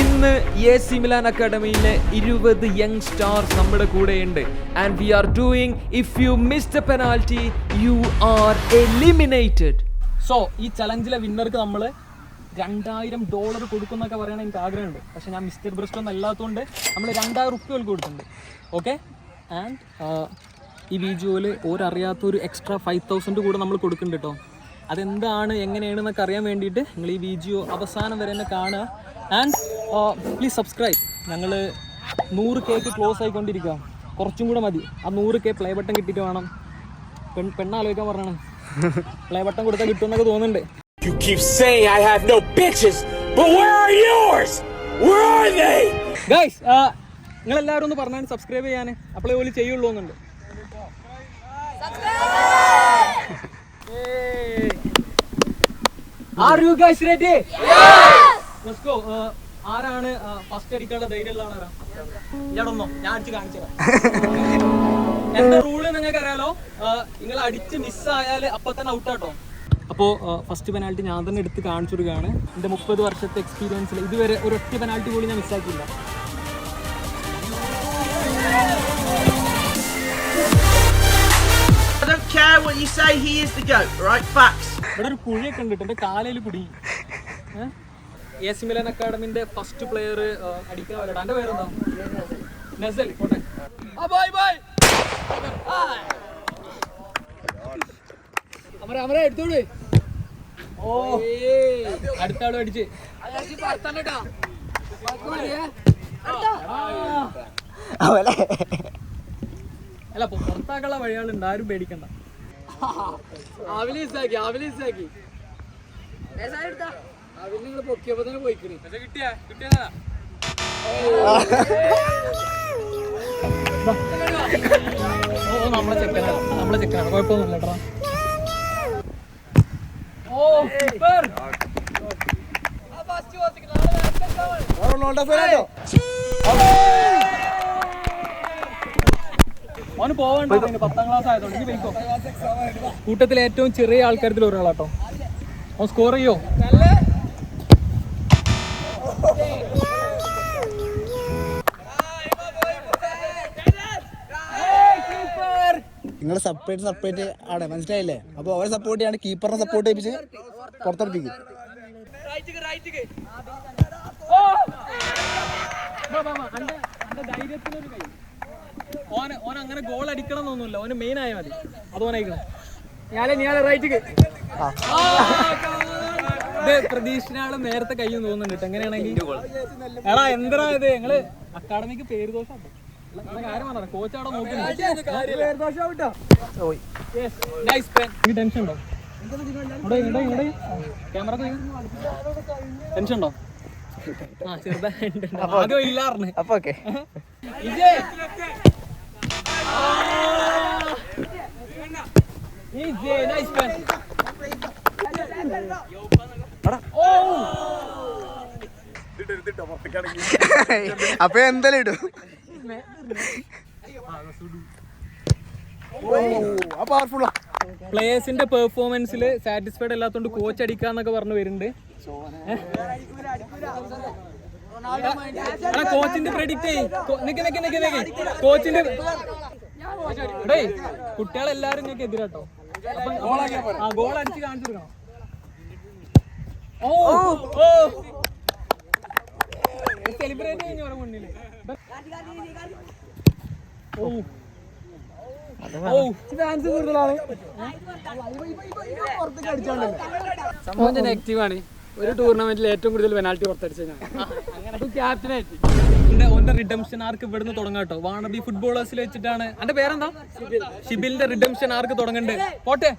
ഇന്ന് AC Milan അക്കാഡമിയിലെ 20 young stars നമ്മുടെ കൂടെയുണ്ട്. And we are doing if you missed A penalty you are eliminated. So ഈ ചലഞ്ചിലെ വിന്നർക്ക് നമ്മൾ $2000 കൊടുക്കുന്നൊക്കെ പറയണ എനിക്ക് ആഗ്രഹമുണ്ട്. പക്ഷെ ഞാൻ മിസ്റ്റർ ബ്രസ്റ്റ് ഒന്നും അല്ലാത്തതുകൊണ്ട് നമ്മൾ $2000 കൊടുക്കുന്നുണ്ട്. ഓക്കെ. ആൻഡ് ഈ വീഡിയോയിൽ ഓരറിയാത്തൊരു എക്സ്ട്രാ 5000 കൂടെ നമ്മൾ കൊടുക്കുന്നുണ്ട് കേട്ടോ. അതെന്താണ് എങ്ങനെയാണെന്നൊക്കെ അറിയാൻ വേണ്ടിയിട്ട് നിങ്ങൾ ഈ വീഡിയോ അവസാനം വരെ തന്നെ കാണുക. And please subscribe. ഞങ്ങൾ 100K ക്ലോസ് ആയിക്കൊണ്ടിരിക്കുക. കുറച്ചും കൂടെ മതി. ആ 100K പ്ലേ ബട്ടൺ കിട്ടിയിട്ട് വേണം. പെണ്ണാലോചിക്കാൻ പറഞ്ഞാണ്. പ്ലേ ബട്ടൺ കൊടുത്താൽ കിട്ടുമെന്നൊക്കെ തോന്നുന്നുണ്ട്. You keep saying I have no bitches, but where are yours? Where are they? Guys, നിങ്ങളെല്ലാവരും ഒന്ന് പറഞ്ഞാൽ സബ്സ്ക്രൈബ് ചെയ്യാൻ. അപ്പോഴേ പോലും ചെയ്യുള്ളൂ എന്നുണ്ട്. Are you guys ready? Yes! Let's go. ആരാണ് ഫസ്റ്റ് അടിക്കാനുള്ള ധൈര്യമുള്ള ആളാ? ഞാനൊന്നോ ഞാൻ അടിച്ച് കാണിച്ചു തരാം. എന്താ റൂള് നിങ്ങൾക്ക് അറിയാലോ. നിങ്ങൾ അടിച്ച് മിസ്സായാൽ അപ്പൊ തന്നെ ഔട്ടാട്ടോ. അപ്പോൾ ഫസ്റ്റ് പെനാൽറ്റി ഞാൻ തന്നെ എടുത്ത് കാണിച്ചു കൊടുക്കുകയാണ്. എൻ്റെ 30 വർഷത്തെ എക്സ്പീരിയൻസിൽ ഇതുവരെ ഒരൊറ്റ പെനാൽറ്റി പോലും ഞാൻ മിസ്സാക്കിയില്ല. I don't care what you say, he is the GOAT, right? Facts. ഇവിടെ ഒരു കുഴിയൊക്കെ ഉണ്ട്. എൻ്റെ കാലയിൽ കുടുങ്ങി. AC Milan അക്കാഡമിന്റെ ഫസ്റ്റ് പ്ലെയർ അടിക്കാൻ വരട്ടെ. എൻ്റെ പേരെന്താ? നസൽ. പോട്ടെ. അമര എടുത്തോളൂ. ഓ അടുത്ത ആളും അടിച്ച്. അല്ല പുറത്താക്കുള്ള വഴികളുണ്ട്. ആരും പേടിക്കണ്ട. പൊക്കിയപ്പോ തന്നെ പോയിക്കണി. കിട്ടിയാ നമ്മളെ ചെക്കനാണ് കുഴപ്പമൊന്നുമില്ല കേട്ടോ. അവന് പോവണ്ട. 10ാം ക്ലാസ് ആയതുകൊണ്ട് ഇനി പോയിക്കോ. കൂട്ടത്തിലെ ഏറ്റവും ചെറിയ ആൾക്കാരത്തിൽ ഒരാളാട്ടോ. അവൻ സ്കോർ ചെയ്യോ? നിങ്ങൾ സെപ്പറേറ്റ് ആണ്, മനസ്സിലായില്ലേ? അപ്പോൾ അവരെ സപ്പോർട്ട് ചെയ്യാണ്, കീപ്പറിനെ സപ്പോർട്ട് ചെയ്യിപ്പിച്ച് പുറത്തെടുപ്പിക്കും. ഓൻ അങ്ങനെ ഗോൾ അടിക്കണം എന്നൊന്നുമില്ല. ഓന് മെയിൻ ആയാൽ മതി. അത് ഓനയക്കണം. പ്രതീക്ഷിനാള് നേരത്തെ കയ്യും തോന്നുന്നുണ്ട്. എങ്ങനെയാണെങ്കിൽ എടാ എന്താ ഇത് ഞങ്ങള് അക്കാഡമിക്ക് പേര് ദോഷം കാര്യം പറഞ്ഞ കോച്ച് അവിടെ നോക്കുന്നുണ്ട്. ടെൻഷൻ ഉണ്ടോ? ക്യാമറ ടെൻഷൻ ഉണ്ടോ? ആ ചെറുതായിട്ട് ആദ്യം ഇല്ലാറിന്. അപ്പൊ ഓക്കെ. അപ്പൊ എന്തായാലും ഇടും. പ്ലേയേഴ്സിന്റെ പെർഫോമൻസിൽ സാറ്റിസ്ഫൈഡ് അല്ലാത്തോണ്ട് കോച്ച് അടിക്കാന്നൊക്കെ പറഞ്ഞു വരുന്നുണ്ട്. കോച്ചിന്റെ പ്രെഡിക്റ്റ് കോച്ചിന്റെ കുട്ടികളെല്ലാരും നിങ്ങൾക്ക് എതിരാട്ടോ. ആ ഗോൾ അടിച്ച് കാണിച്ചു കൊടുക്കണം. സെലിബ്രേറ്റ് കഴിഞ്ഞു ഓരോ മുന്നില്. സംഭവം ആക്റ്റീവാണ്. ഒരു ടൂർണമെന്റിൽ ഏറ്റവും കൂടുതൽ പെനാൽറ്റി പുറത്തടിച്ചത് ഞാൻ ക്യാപ്റ്റനായിട്ട്. ഓന്റെ റിഡംഷൻ ആർക്ക് ഇവിടുന്ന് തുടങ്ങാം കേട്ടോ. വാണബി ഫുട്ബോളേഴ്സിൽ വെച്ചിട്ടാണ്. എന്റെ പേരെന്താ? ഷിബിലിന്റെ റിഡംഷൻ ആർക്ക് തുടങ്ങണ്ട്. പോട്ടെ.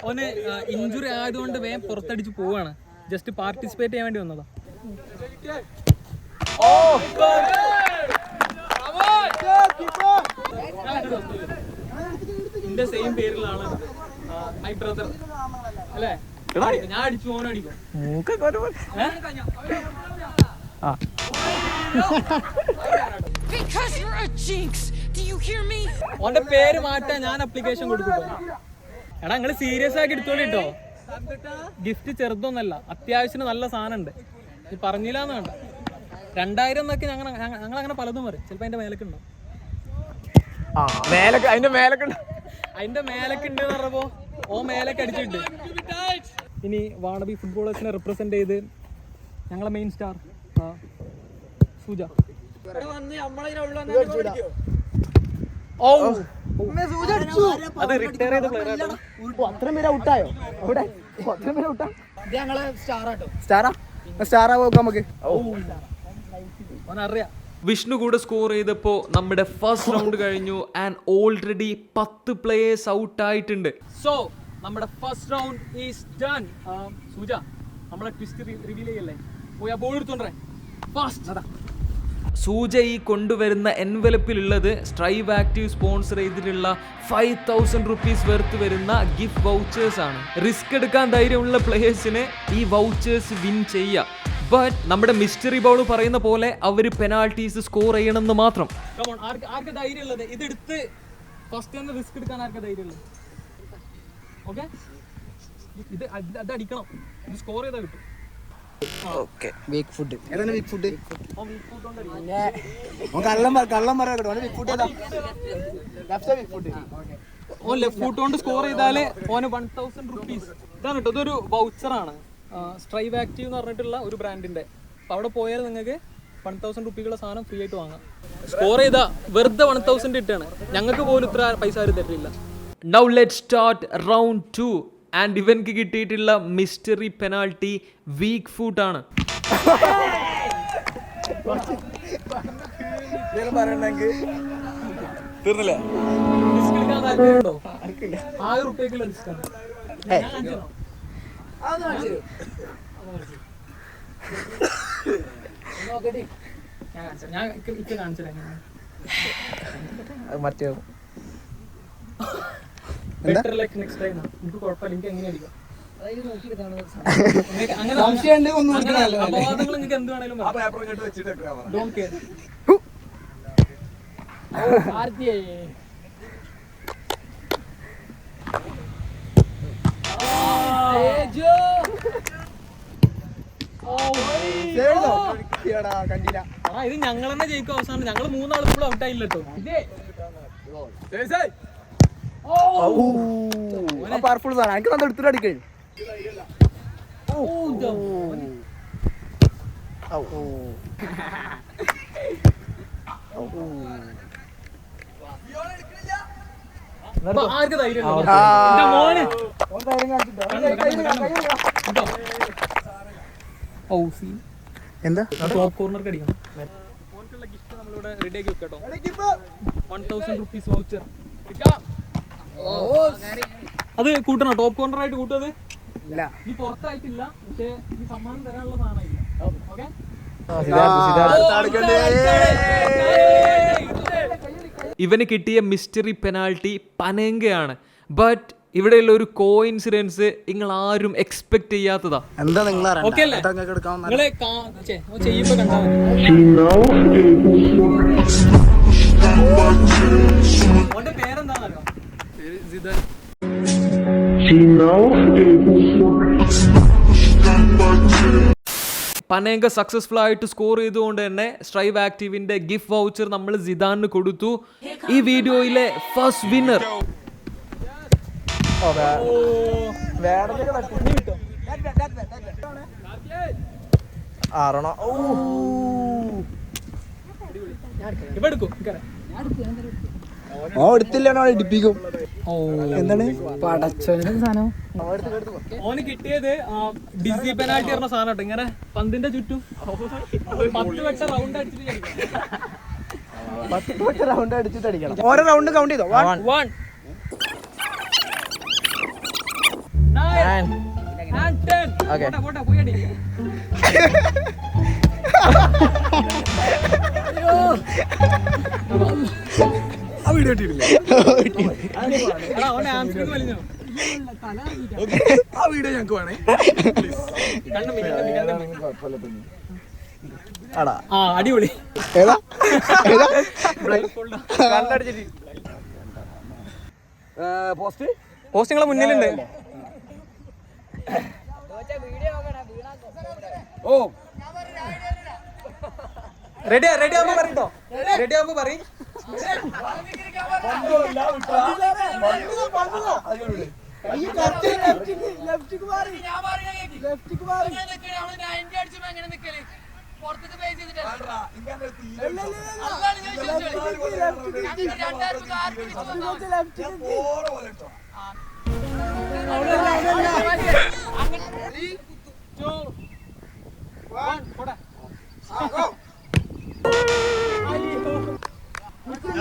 ഓന് ഇഞ്ചുറി ആയതുകൊണ്ട് വേഗം പുറത്തടിച്ച് പോവാണ്. ജസ്റ്റ് പാർട്ടിസിപ്പേറ്റ് ചെയ്യാൻ വേണ്ടി വന്നതാ. എന്റെ സെയിം പേരിലുള്ള ആളാണ് മൈ ബ്രദർ അല്ലേ? ഞാൻ അടിച്ചു ഓനും അടിക്കും. Because you're a jinx. ഓന്റെ പേര് മാറ്റാൻ ഞാൻ അപ്ലിക്കേഷൻ കൊടുക്കട്ടോ. എടാ നിങ്ങള് സീരിയസ് ആക്കി എടുത്തോളി കേട്ടോ. ഗിഫ്റ്റ് ചെറുതൊന്നല്ല, അത്യാവശ്യത്തിന് നല്ല സാധനം ഉണ്ട്. നീ പറഞ്ഞില്ലാന്ന് വേണ്ട. 2000 എന്നൊക്കെ ഞങ്ങൾ അങ്ങനെ പലതും പറയും. ചിലപ്പോ അതിന്റെ മേലൊക്കെ ഉണ്ടോ, അതിന്റെ മേലൊക്കെ ഉണ്ട് പറഞ്ഞപ്പോ ഓ മേലൊക്കെ അടിച്ചിട്ട്. ഇനി വാണബി ഫുട്ബോളേഴ്സിനെ റെപ്രസെന്റ് ചെയ്ത് ഞങ്ങളെ മെയിൻ സ്റ്റാർ സൂജ. ഓ അത് റിട്ടയർ ചെയ്ത പ്ലെയർ. അത്രയും പേര് ഔട്ടായോ അവിടെ? അത്രയും പേര് ഔട്ടാ? സ്റ്റാറാ പോക്കാം നമുക്ക്. ഓനറിയാം. വിഷ്ണു കൂടെ സ്കോർ ചെയ്തപ്പോൾ നമ്മുടെ ഫസ്റ്റ് റൗണ്ട് കഴിഞ്ഞു ആൻഡ് ഓൾറെഡി 10 പ്ലേയേഴ്സ് ഔട്ട് ആയിട്ടുണ്ട്. സോ നമ്മുടെ first round is done. Suja നമ്മളെ ട്വിസ്റ്റ് റിവീൽ ചെയ്യല്ലേ? പോയി ആ ബോൾ എടുത്തോണ്ടേ ഫാസ്റ്റ്. സൂജ ഈ കൊണ്ടുവരുന്ന എൻവലപ്പിലുള്ളത് സ്ട്രൈവ് ആക്റ്റീവ് സ്പോൺസർ ചെയ്തിട്ടുള്ള 5000 റുപ്പീസ് വെർത്ത് വരുന്ന ഗിഫ്റ്റ് വൗച്ചേഴ്സ് ആണ്. റിസ്ക് എടുക്കാൻ ധൈര്യമുള്ള പ്ലേയേഴ്സിന് ഈ വൗച്ചേഴ്സ് വിൻ ചെയ്യാം. ബട്ട് നമ്മുടെ മിസ്റ്ററി ബോൾ പറയുന്ന പോലെ അവർ പെനാൾട്ടീസ് സ്കോർ ചെയ്യണമെന്ന് മാത്രം. ആർക്ക് ധൈര്യം ഉള്ളത് ഇതെടുത്ത് ഫസ്റ്റ് തന്നെ റിസ്ക് എടുക്കാൻ? ആർക്ക് ധൈര്യം ഉള്ളത്? ഓക്കെ, ഇത് അടിക്കണം. ഇത് സ്കോർ ചെയ്താൽ കിട്ടും. വീക്ക് ഫുഡ് ഏതാണ്? വീക്ക് ഫുഡ് കള്ളം പറയാം. ഓൻ ലെഫ്റ്റ് ഫുട്ട് കൊണ്ട് സ്കോർ ചെയ്താല് ഓന് 1000 റുപ്പീസ്. ഇതാണ് കേട്ടോ, ഇതൊരു വൗച്ചറാണ്. സ്ട്രൈവ് ആക്റ്റീവ് എന്ന് പറഞ്ഞിട്ടുള്ള ഒരു ബ്രാൻഡിന്റെ. അപ്പൊ അവിടെ പോയാൽ നിങ്ങൾക്ക് 1000 റുപ്പീക്കുള്ള സാധനം ഫ്രീ ആയിട്ട് വാങ്ങാം. സ്കോർ ചെയ്താ വെറുതെ 1000 ഇട്ടാണ്. ഞങ്ങൾക്ക് പോലും ഇത്ര പൈസ ആരും തരില്ല. Now let's start round 2 and ഇവൻക്ക് കിട്ടിയിട്ടുള്ള മിസ്റ്ററി പെനാൾട്ടി വീക്ക് ഫുട്ട് ആണ്. തീർന്നില്ലേ? റിസ്ക് എടുക്കാൻ താല്പര്യമുണ്ടോ? 1000 റുപ്പീക്കുള്ള റിസ്ക് ആണ്. ഞാൻ കാണിച്ചു തരാം. മറ്റേ ബെറ്റർ ലക്ക് നെക്സ്റ്റ് ടൈം. എനിക്ക് കുഴപ്പമില്ല, എനിക്ക് എങ്ങനെ അടിക്കാം. അപവാദങ്ങൾ നിങ്ങൾക്ക് എന്ത് വേണേലും ഡോണ്ട് കെയർ. ഇത് ഞങ്ങൾ തന്നെ ജയിക്കും അവസാനം. ഞങ്ങൾ 3 ആൾ ഇപ്പോൾ ഔട്ട് ആയില്ല കേട്ടോ. പവർഫുൾ സാധനം. എനിക്ക് നല്ല എടുത്തിട്ട് അടിക്കേ. ആർക്ക് ധൈര്യം എന്താ ടോപ്പ് കോർണർക്ക് അടിക്കണം. ഓർക്കുള്ള ഗിഫ്റ്റ് നമ്മളിവിടെ റെഡി ആക്കി വെക്കട്ടോ. 1000 റുപ്പീസ് വൗച്ചർ. അത് കൂട്ടണോ? ടോപ്പ് കോർണർ ആയിട്ട് കൂട്ടത് ഈ പുറത്തായിട്ടില്ല, പക്ഷേ ഈ സമ്മാനം തരാനുള്ള സാധനമില്ല. ഓക്കെ, ഇവന് കിട്ടിയ മിസ്റ്ററി പെനാൾട്ടി പനേങ്കയാണ്. ബട്ട് ഇവിടെയുള്ള ഒരു കോയിൻസിഡൻസ് നിങ്ങൾ ആരും എക്സ്പെക്ട് ചെയ്യാത്തതാ. എന്താ നിങ്ങൾ ഓക്കെ അല്ലേ? നിങ്ങളെ ചെയ്യുമ്പോ കണ്ടാ മതി. ഓന്റെ പേരെന്താണല്ലോ? പനേങ്ക സക്സസ്ഫുൾ ആയിട്ട് സ്കോർ ചെയ്തുകൊണ്ട് തന്നെ സ്ട്രൈവ് ആക്റ്റീവിന്റെ ഗിഫ്റ്റ് വൗച്ചർ നമ്മൾ സിദാനിന് കൊടുത്തു. ഈ വീഡിയോയിലെ ഫസ്റ്റ് വിന്നർ എടുപ്പിക്കും. എന്താണ് ഓന് കിട്ടിയത് ഡിസി പെനാൽറ്റി പറഞ്ഞ സാധനം കേട്ടോ. ഇങ്ങനെ പന്തിന്റെ ചുറ്റും 10 വട്ടം റൗണ്ട് അടിച്ചിട്ട് അടിക്കണം. ഓരോ റൗണ്ട് കൗണ്ട് ചെയ്തോ? 1 9 and 10. പോട്ടെ പോയി അടി. ആ വീഡിയോ ഇട്ടിട്ടില്ല. ആ വീഡിയോ ഞങ്ങൾക്ക് വേണേ. ആടാ ആ അടിപൊളി. ഏതാ പോസ്റ്റ് നിങ്ങളെ മുന്നിലുണ്ട്. റെഡി ആവുമ്പോ പറയട്ടോ, റെഡി ആവുമ്പോ പറയും.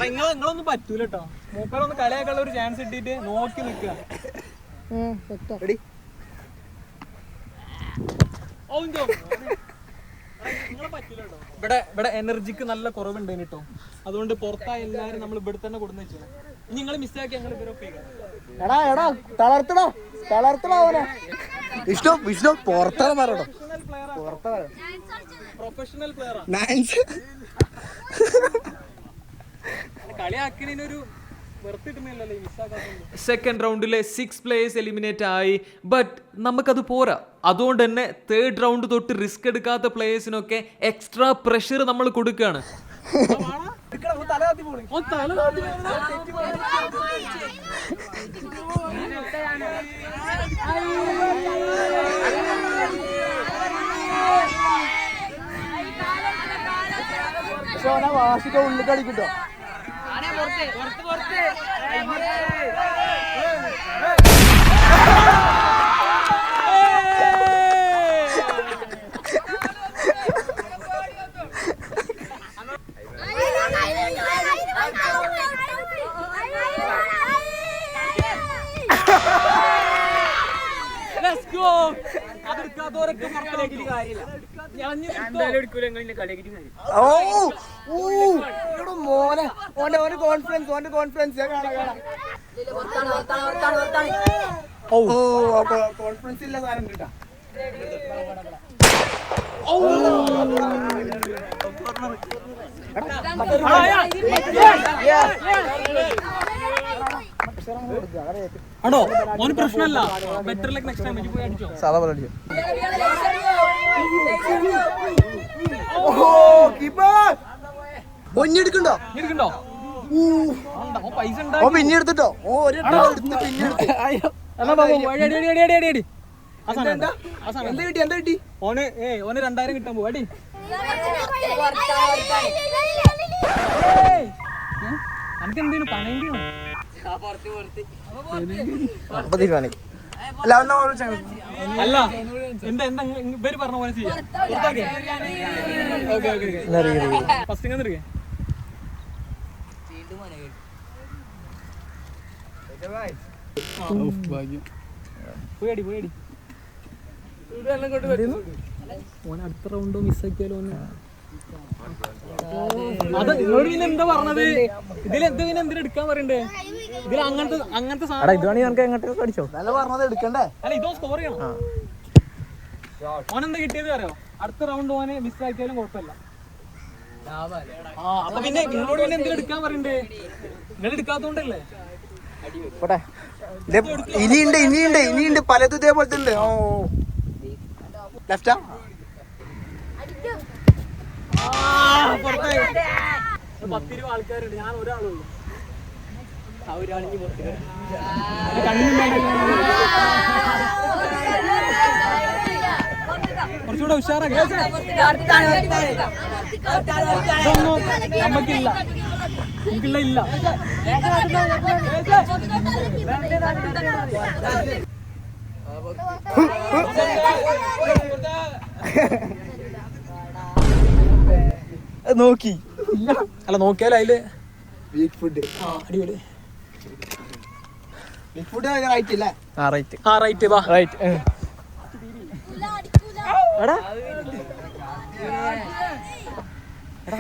നിങ്ങളൊന്നും പറ്റൂല കേട്ടോ. മൂപ്പരൊന്ന് കളിയാക്കാനുള്ള ഒരു ചാൻസ് ഇട്ടിട്ട് നോക്കി നിൽക്കുക. ഇവിടെ എനർജിക്ക് നല്ല കുറവുണ്ട് കേട്ടോ. അതുകൊണ്ട് പുറത്തായ എല്ലാരും നമ്മൾ ഇവിടെ തന്നെ കൊടുന്ന് വെച്ചു. ഇനി നിങ്ങൾ മിസ്സാക്കി ഞങ്ങൾ ഇവരൊക്കെ ഇഷ്ടം പുറത്താണ് പറയട്ടോ. പ്രൊഫഷണൽ പ്ലെയർ കളിയാക്കിനൊരു സെക്കൻഡ് റൗണ്ടിലെ 6 players എലിമിനേറ്റ് ആയി. ബട്ട് നമുക്കത് പോരാ. അതുകൊണ്ട് തന്നെ തേർഡ് റൗണ്ട് തൊട്ട് റിസ്ക് എടുക്കാത്ത പ്ലേയേഴ്സിനൊക്കെ എക്സ്ട്രാ പ്രഷർ നമ്മൾ കൊടുക്കുകയാണ്. വാശിക്ക് ഉള്ളിൽ കളിക്കിട്ടോ. മോനെ ഓന്റെ കോൺഫിഡൻസ് കോൺഫിഡൻസ് ഇല്ല സാധനം കിട്ടാ. ആണോ ഓന് പ്രശ്നമല്ല. ബെറ്റർ ലൈക്ക് നെക്സ്റ്റ് ടൈം പോയി അടിച്ചോ. സാധാ പോലെ അടിച്ചോ. ഒഞ്ഞെടുക്കണ്ടോ പൈസ പിന്നെ എടുത്തിട്ടോ. എന്താ കിട്ടി? ഓന് 2000 കിട്ടാൻ പോവാ. അടി നമുക്ക് എന്തേലും പണേണ്ടിയോ? അല്ല എന്താ ഇവര് പറഞ്ഞ പോലെ ചെയ്യാം. ഫസ്റ്റ് ഇങ്ങനെ എടുക്കേ. പോയടി ഓൻ അടുത്ത റൗണ്ടോ മിസ്സാക്കിയാലോ. അത് നിങ്ങളോട് പിന്നെ എന്താ പറഞ്ഞത്? ഇതിലെന്ത് പിന്നെ എന്തിനാ എടുക്കാൻ പറയണ്ടേ? ഇതിൽ അങ്ങനത്തെ അടിച്ചോ. നല്ല പറഞ്ഞത് എടുക്കണ്ടേ? അല്ല ഇതോ സ്കോർ ചെയ്യണം. ഓനെന്താ കിട്ടിയത് അറിയോ? അടുത്ത റൗണ്ട് ഓനെ മിസ്സാക്കിയാലും കുഴപ്പമില്ല. അപ്പൊ പിന്നെ നിങ്ങളോട് പിന്നെ എന്തിനാ എടുക്കാൻ പറയണ്ടേ? നിങ്ങൾ എടുക്കാത്തോണ്ടല്ലേ. ഇനിയുണ്ട് പലതും ഇതേപോലത്തെ ഉണ്ട്. ഓ ലെഫ്റ്റാ 10 ആൾക്കാരുണ്ട്. ഞാൻ ഒരാളുള്ളൂ. കുറച്ചുകൂടെ ഉഷാറാക്കി. നമുക്കില്ല ഇല്ല. നോക്കി അല്ല നോക്കിയാലോ അതില് വീക്ക് ഫുഡ്. അടിപൊളി വീക്ക് ഫുഡ് റൈറ്റ് ഇല്ലേ? റൈറ്റ് വാ റൈറ്റ്. എടാ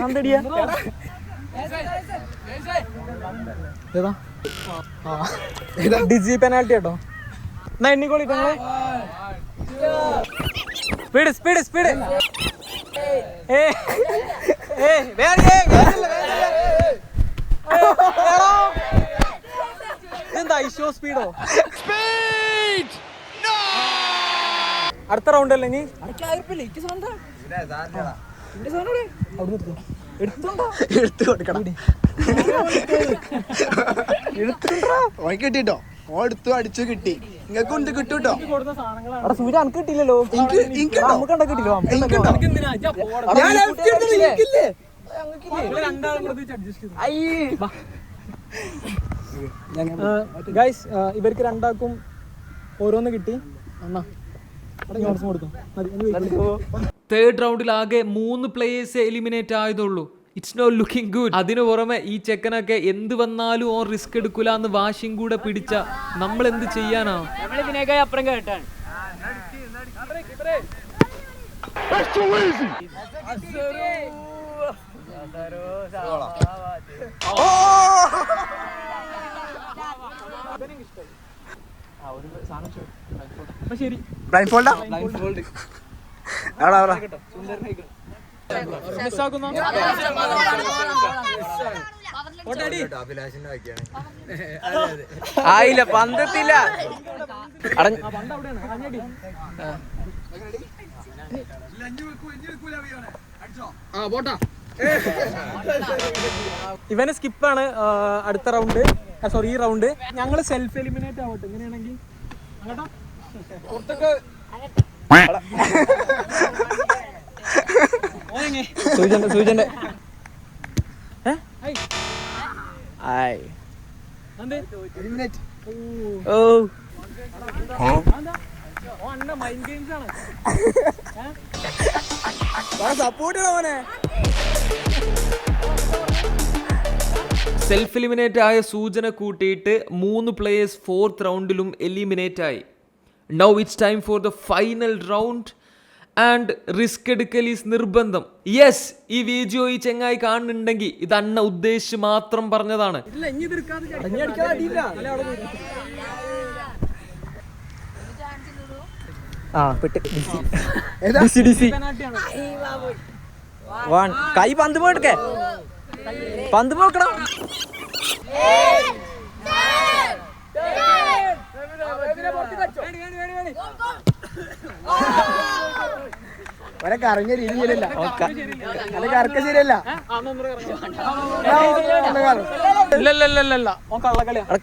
എന്തടിയാ ഡിജി പെനാൽറ്റി കേട്ടോ. എന്നാ എണ്ണിക്കോളി. സ്പീഡ് എന്താ ഐഷോ സ്പീഡോ? അടുത്ത റൗണ്ട് അല്ലേ ഇനി? കിട്ടിട്ടോ എടുത്തു അടിച്ചു കിട്ടി. നിങ്ങൾക്ക് ഉണ്ട് കിട്ടൂട്ടോ. സൂര്യ അനക്ക് കിട്ടില്ലല്ലോ. നമുക്ക് കിട്ടില്ലോ. ഗൈസ് ഇവർക്ക് രണ്ടാക്കും ഓരോന്ന് കിട്ടി. തേർഡ് റൗണ്ടിൽ ആകെ 3 പ്ലേയേഴ്സ് എലിമിനേറ്റ് ആയതുള്ളൂ. It's not looking good. അതിനു പുറമെ ഈ ചെക്കനൊക്കെ എന്ത് വന്നാലും ഓൻ റിസ്ക് എടുക്കൂല എന്ന് വാശിയും കൂടെ പിടിച്ച നമ്മൾ എന്ത് ചെയ്യാനാ? അപ്പുറം കേട്ടാണ്. ശരി ആയില്ല, പന്തത്തില്ല. ഇവന് സ്കിപ്പാണ് അടുത്ത റൗണ്ട്. സോറി ഈ റൗണ്ട് ഞങ്ങൾ സെൽഫ് എലിമിനേറ്റ് ആവട്ടെ. എങ്ങനെയാണെങ്കിൽ സൂചന്റെ മൈൻഡ് ഗെയിംസ് ആണ്. സപ്പോർട്ട് ചെയ്യണോനെ. സെൽഫ് എലിമിനേറ്റ് ആയ സൂചന കൂട്ടിയിട്ട് 3 പ്ലേയേഴ്സ് 4th റൗണ്ടിലും എലിമിനേറ്റ് ആയി. Now it's time for the final round and risk എടുക്കൽ ഈസ് നിർബന്ധം. യെസ്, ഈ വീഡിയോ ഈ ചെങ്ങായി കാണുന്നുണ്ടെങ്കിൽ ഇത് അണ്ണ ഉദ്ദേശിച്ച് മാത്രം പറഞ്ഞതാണ്. കൈ പന്ത് പോയിട്ടേ പന്ത് പോക്കണം. കറങ്ങ രീതി ശരിയല്ല. അത് കറക്ക ശരിയല്ല.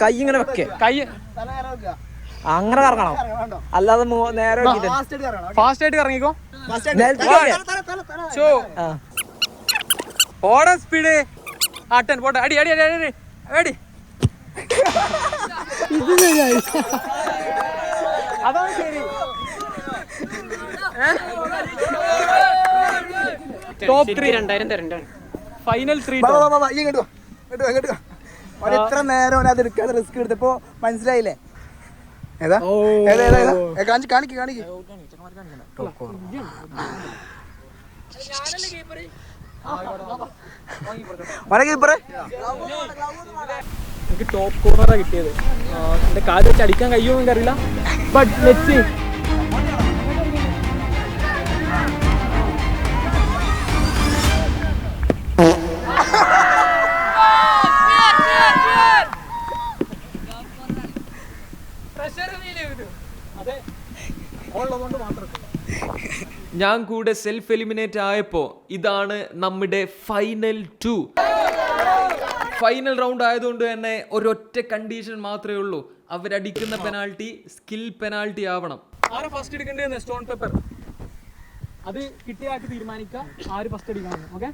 കൈ ഇങ്ങനെ വെക്കേ, കൈ അങ്ങനെ കറങ്ങണം. അല്ലാതെ നേരെ ഫാസ്റ്റ് ആയിട്ട് കറങ്ങിക്കോ. ഓടാ സ്പീഡ്. ആട്ടൻ പോട്ടെ. അടി അടി അടി അടി അടി. അതാണ് ശരി. ടോപ്പ് 3 2000 തരണ്ടാണ്. ഫൈനൽ 3 എത്ര നേരം അത് എടുക്കാതെ റിസ്ക് എടുത്തപ്പോ മനസ്സിലായില്ലേ? ഏതാ കാണിക്ക് കാണിക്ക്. എനിക്ക് ടോപ്പ് കോർണറാ കിട്ടിയത്. എന്റെ കാല് വെച്ച് അടിക്കാൻ കഴിയുമോ എനിക്കറിയില്ല. But let's see. ഞാൻ കൂടെ സെൽഫ് എലിമിനേറ്റ് ആയപ്പോൾ ഇതാണ് നമ്മുടെ ഫൈനൽ 2. ഫൈനൽ റൗണ്ട് ആയതുകൊണ്ട് തന്നെ ഒരൊറ്റ കണ്ടീഷൻ മാത്രമേ ഉള്ളൂ. അവരടിക്കുന്ന പെനാൾട്ടി സ്കിൽ പെനാൾട്ടി ആവണം. ആരാ ഫസ്റ്റ് എടുക്കേണ്ടത്? Stone paper. അത് കിട്ടിയ ആൾക്ക് തീരുമാനിക്കാം ആര് ഫസ്റ്റ് അടിക്കണം. ഓക്കെ,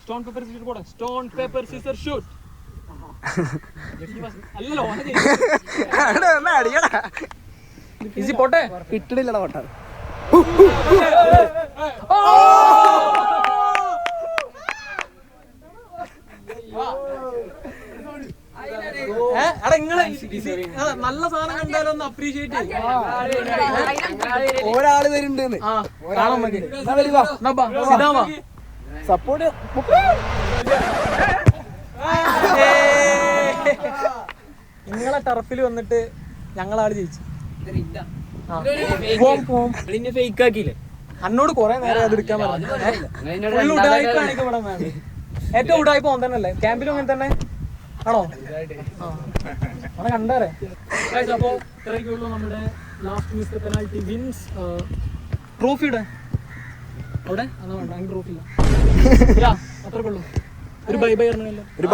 സ്റ്റോൺ പേപ്പർ സിസർ പോട്ടെ. Stone paper scissor shoot. അല്ലല്ലോ ഈസി പോട്ടെ. കിട്ടണില്ലടാ പോട്ടെ. നല്ല സാധനം കണ്ടാലും ഒന്ന് അപ്രീഷിയേറ്റ് ചെയ്യും. ഒരാള് വരുന്നുണ്ട് സപ്പോർട്ട്. നിങ്ങളെ ടർഫിൽ വന്നിട്ട് ഞങ്ങളാള് ജയിച്ചു. ഫേക്ക് ആക്കിയില്ലേ? അന്നോട് കുറെ നേരം അത് എടുക്കാൻ പറഞ്ഞു. ഫുൾ ഉടായ്പാണെങ്കിൽ ഇവിടെ വേണ്ട. ഏറ്റവും ഉടായ്പ ഓൻ തന്നെയല്ലേ? ക്യാമ്പിലും അങ്ങനെ തന്നെ ആണോ? അവിടെ കണ്ടേരെ. അപ്പോ ഇത്രയൊക്കെയുള്ളൂ നമ്മുടെ ലാസ്റ്റ് മിസ്റ്റർ പെനാൽറ്റി വിൻസ്. ട്രോഫിയുടെ അവിടെ അതാ വേണ്ട, അങ്ങനെ ട്രോഫി ഇല്ല. അത്രക്കുള്ളൂ. ഒരു ബൈ ബൈ പറഞ്ഞല്ലോ. ഒരു